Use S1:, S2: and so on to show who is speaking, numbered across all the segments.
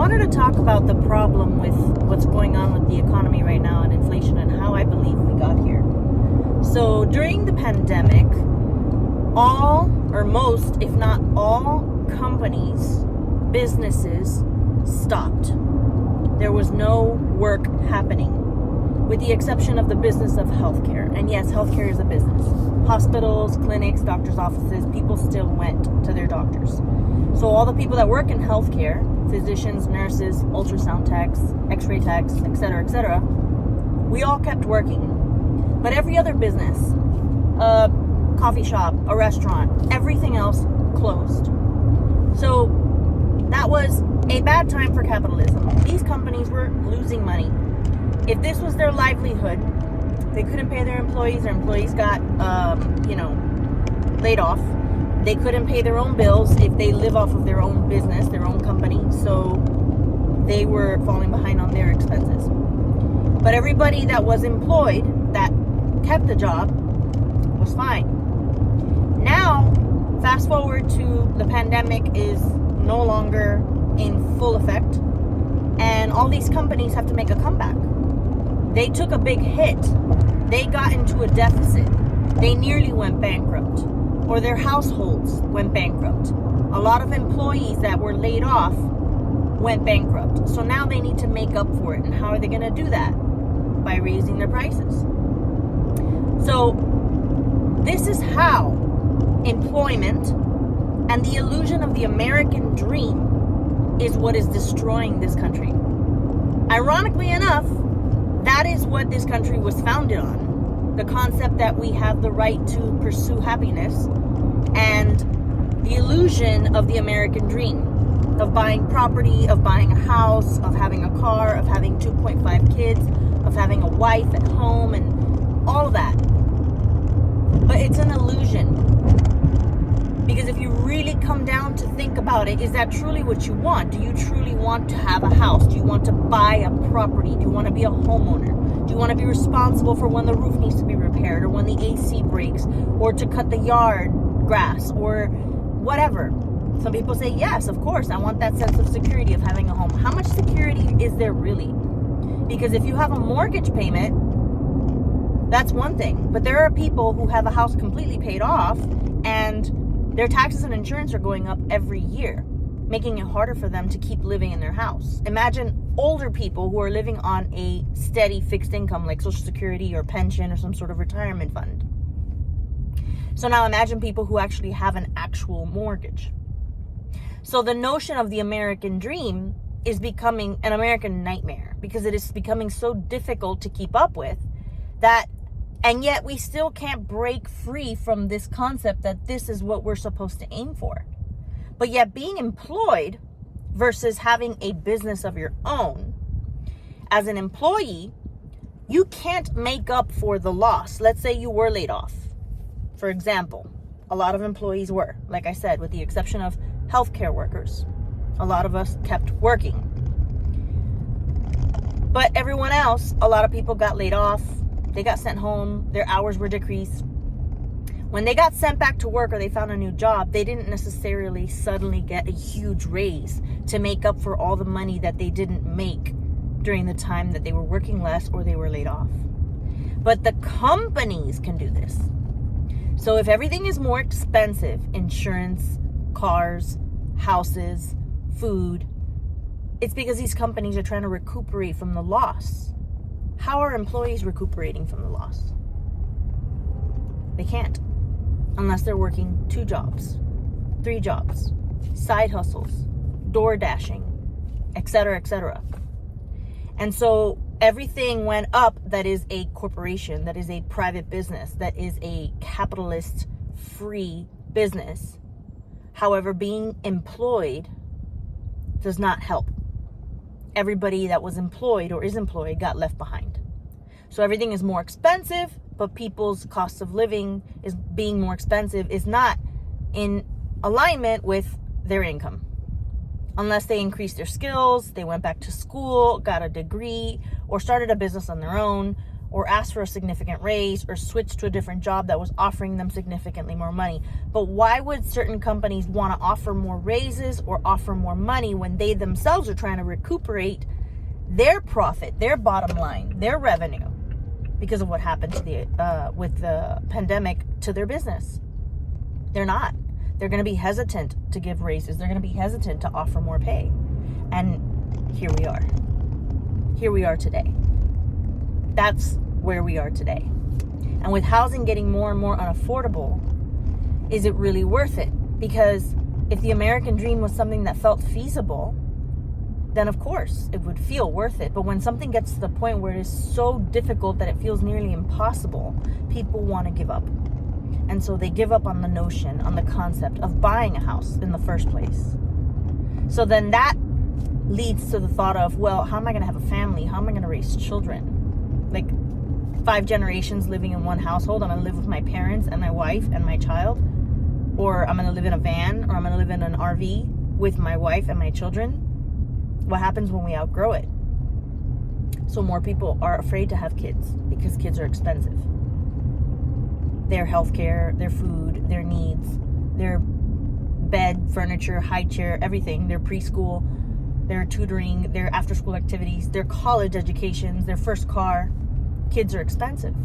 S1: wanted to talk about the problem with what's going on with the economy right now and inflation and how I believe we got here. So during the pandemic, all or most, if not all, companies, businesses stopped. There was no work happening, with the exception of the business of healthcare. And yes, healthcare is a business. Hospitals, clinics, doctors' offices, people still went to their doctors. So all the people that work in healthcare, physicians, nurses, ultrasound techs, x-ray techs, etc., we all kept working. But every other business, a coffee shop, a restaurant, everything else closed. So that was a bad time for capitalism. These companies were losing money. If this was their livelihood, they couldn't pay their employees got, laid off. They couldn't pay their own bills if they live off of their own business, their own company. So they were falling behind on their expenses. But everybody that was employed, that kept the job, was fine. Now, fast forward to the pandemic is no longer in full effect, and all these companies have to make a comeback. They took a big hit. They got into a deficit. They nearly went bankrupt, or their households went bankrupt. A lot of employees that were laid off went bankrupt. So now they need to make up for it. And how are they going to do that? By raising their prices. So this is how employment and the illusion of the American dream is what is destroying this country. Ironically enough, that is what this country was founded on. The concept that we have the right to pursue happiness and the illusion of the American dream of buying property, of buying a house, of having a car, of having 2.5 kids, of having a wife at home, and all of that. But it's an illusion. Because if you really come down to think about it, is that truly what you want? Do you truly want to have a house? Do you want to buy a property? Do you want to be a homeowner? Do you want to be responsible for when the roof needs to be repaired, or when the AC breaks, or to cut the yard grass, or whatever? Some people say, yes, of course, I want that sense of security of having a home. How much security is there really? Because if you have a mortgage payment, that's one thing. But there are people who have a house completely paid off, and their taxes and insurance are going up every year, making it harder for them to keep living in their house. Imagine older people who are living on a steady fixed income like Social Security or pension or some sort of retirement fund. So now imagine people who actually have an actual mortgage. So the notion of the American dream is becoming an American nightmare, because it is becoming so difficult to keep up with that. And yet we still can't break free from this concept that this is what we're supposed to aim for. But yet being employed versus having a business of your own, as an employee, you can't make up for the loss. Let's say you were laid off. For example, a lot of employees were, like I said, with the exception of healthcare workers. A lot of us kept working. But everyone else, a lot of people got laid off. They got sent home. Their hours were decreased. When they got sent back to work or they found a new job, they didn't necessarily suddenly get a huge raise to make up for all the money that they didn't make during the time that they were working less or they were laid off. But the companies can do this. So if everything is more expensive, insurance, cars, houses, food, it's because these companies are trying to recuperate from the loss. How are employees recuperating from the loss? They can't, unless they're working 2 jobs, 3 jobs, side hustles, door dashing, etc. And so everything went up that is a corporation, that is a private business, that is a capitalist free business. However, being employed does not help. Everybody that was employed or is employed got left behind. So everything is more expensive, but people's cost of living is being more expensive is not in alignment with their income. Unless they increased their skills, they went back to school, got a degree, or started a business on their own, or ask for a significant raise or switch to a different job that was offering them significantly more money. But why would certain companies want to offer more raises or offer more money when they themselves are trying to recuperate their profit, their bottom line, their revenue because of what happened to with the pandemic to their business? They're not. They're going to be hesitant to give raises. They're going to be hesitant to offer more pay. And here we are. Here we are today. That's where we are today. And with housing getting more and more unaffordable, is it really worth it? Because if the American dream was something that felt feasible, then of course it would feel worth it. But when something gets to the point where it is so difficult that it feels nearly impossible, people want to give up. And so they give up on the notion, on the concept of buying a house in the first place. So then that leads to the thought of, well, how am I going to have a family? How am I going to raise children? Like 5 generations living in one household. I'm going to live with my parents and my wife and my child. Or I'm going to live in a van, or I'm going to live in an RV with my wife and my children. What happens when we outgrow it? So more people are afraid to have kids because kids are expensive. Their healthcare, their food, their needs, their bed, furniture, high chair, everything, their preschool, their tutoring, their after-school activities, their college educations, their first car. Kids are expensive.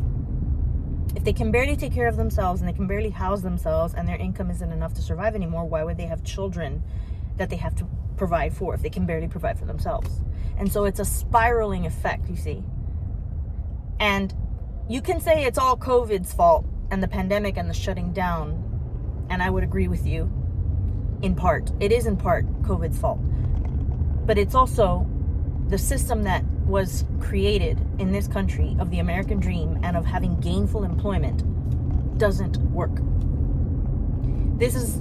S1: If they can barely take care of themselves and they can barely house themselves and their income isn't enough to survive anymore, why would they have children that they have to provide for if they can barely provide for themselves? And so it's a spiraling effect, you see. And you can say it's all COVID's fault and the pandemic and the shutting down. And I would agree with you in part. It is in part COVID's fault. But it's also the system that was created in this country of the American dream and of having gainful employment doesn't work. This has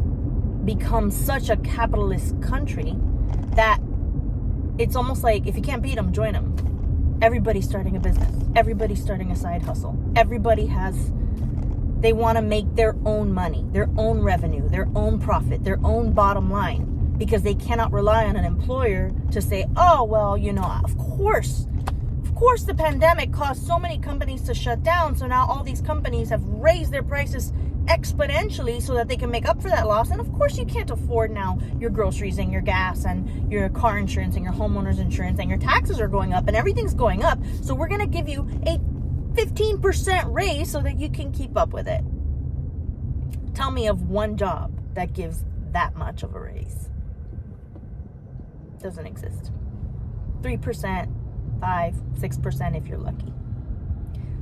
S1: become such a capitalist country that it's almost like if you can't beat them, join them. Everybody's starting a business. Everybody's starting a side hustle. They want to make their own money, their own revenue, their own profit, their own bottom line. Because they cannot rely on an employer to say, oh, well, of course the pandemic caused so many companies to shut down. So now all these companies have raised their prices exponentially so that they can make up for that loss. And of course you can't afford now your groceries and your gas and your car insurance and your homeowner's insurance, and your taxes are going up and everything's going up. So we're going to give you a 15% raise so that you can keep up with it. Tell me of one job that gives that much of a raise. Doesn't exist. 3%, 5%, 6% if you're lucky.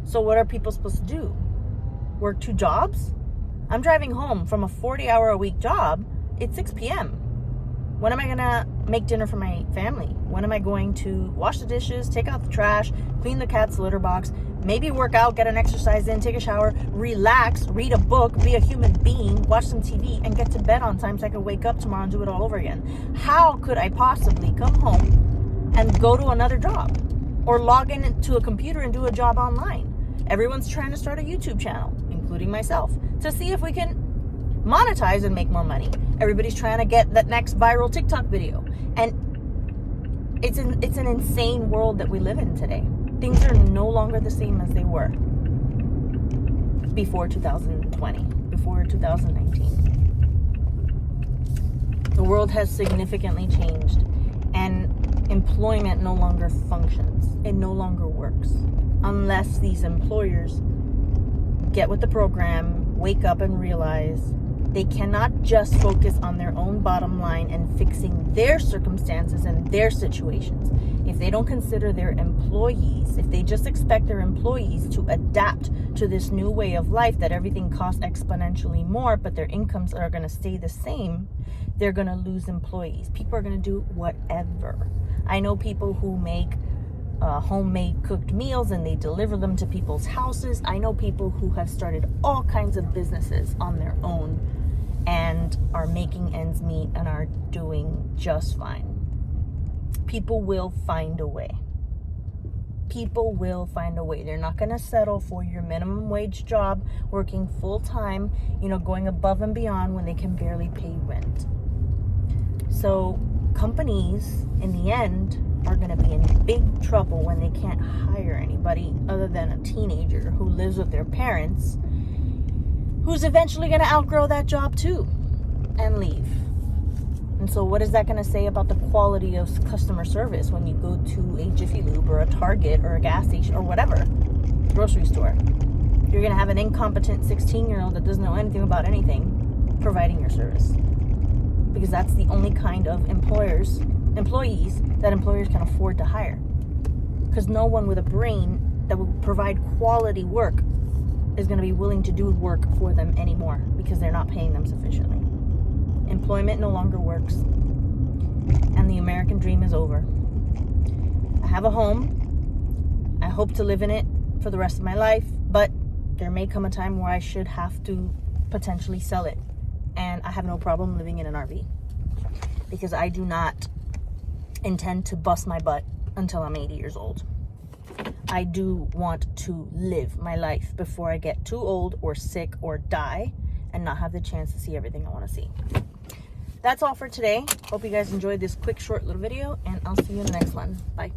S1: So what are people supposed to do? Work 2 jobs? I'm driving home from a 40-hour-a-week job. It's 6 p.m. When am I gonna make dinner for my family? When am I going to wash the dishes, take out the trash, clean the cat's litter box, maybe work out, get an exercise in, take a shower, relax, read a book, be a human being, watch some TV, and get to bed on time so I can wake up tomorrow and do it all over again? How could I possibly come home and go to another job or log into a computer and do a job online? Everyone's trying to start a YouTube channel, including myself, to see if we can monetize and make more money. Everybody's trying to get that next viral TikTok video. And it's an insane world that we live in today. Things are no longer the same as they were before 2020, before 2019. The world has significantly changed, and employment no longer functions. It no longer works unless these employers get with the program, wake up and realize they cannot just focus on their own bottom line and fixing their circumstances and their situations. If they don't consider their employees, if they just expect their employees to adapt to this new way of life that everything costs exponentially more, but their incomes are going to stay the same, they're going to lose employees. People are going to do whatever. I know people who make homemade cooked meals and they deliver them to people's houses. I know people who have started all kinds of businesses on their own and are making ends meet and are doing just fine. People will find a way. People will find a way. They're not going to settle for your minimum wage job, working full time, going above and beyond when they can barely pay rent. So companies, in the end, are going to be in big trouble when they can't hire anybody other than a teenager who lives with their parents, who's eventually going to outgrow that job too and leave. And so what is that going to say about the quality of customer service when you go to a Jiffy Lube or a Target or a gas station or whatever, grocery store? You're going to have an incompetent 16-year-old that doesn't know anything about anything providing your service. Because that's the only kind of employees that employers can afford to hire. Because no one with a brain that will provide quality work is going to be willing to do work for them anymore because they're not paying them sufficiently. Employment no longer works, and the American dream is over. I have a home. I hope to live in it for the rest of my life, but there may come a time where I should have to potentially sell it. And I have no problem living in an RV because I do not intend to bust my butt until I'm 80 years old. I do want to live my life before I get too old or sick or die and not have the chance to see everything I want to see. That's all for today. Hope you guys enjoyed this quick, short little video, and I'll see you in the next one. Bye.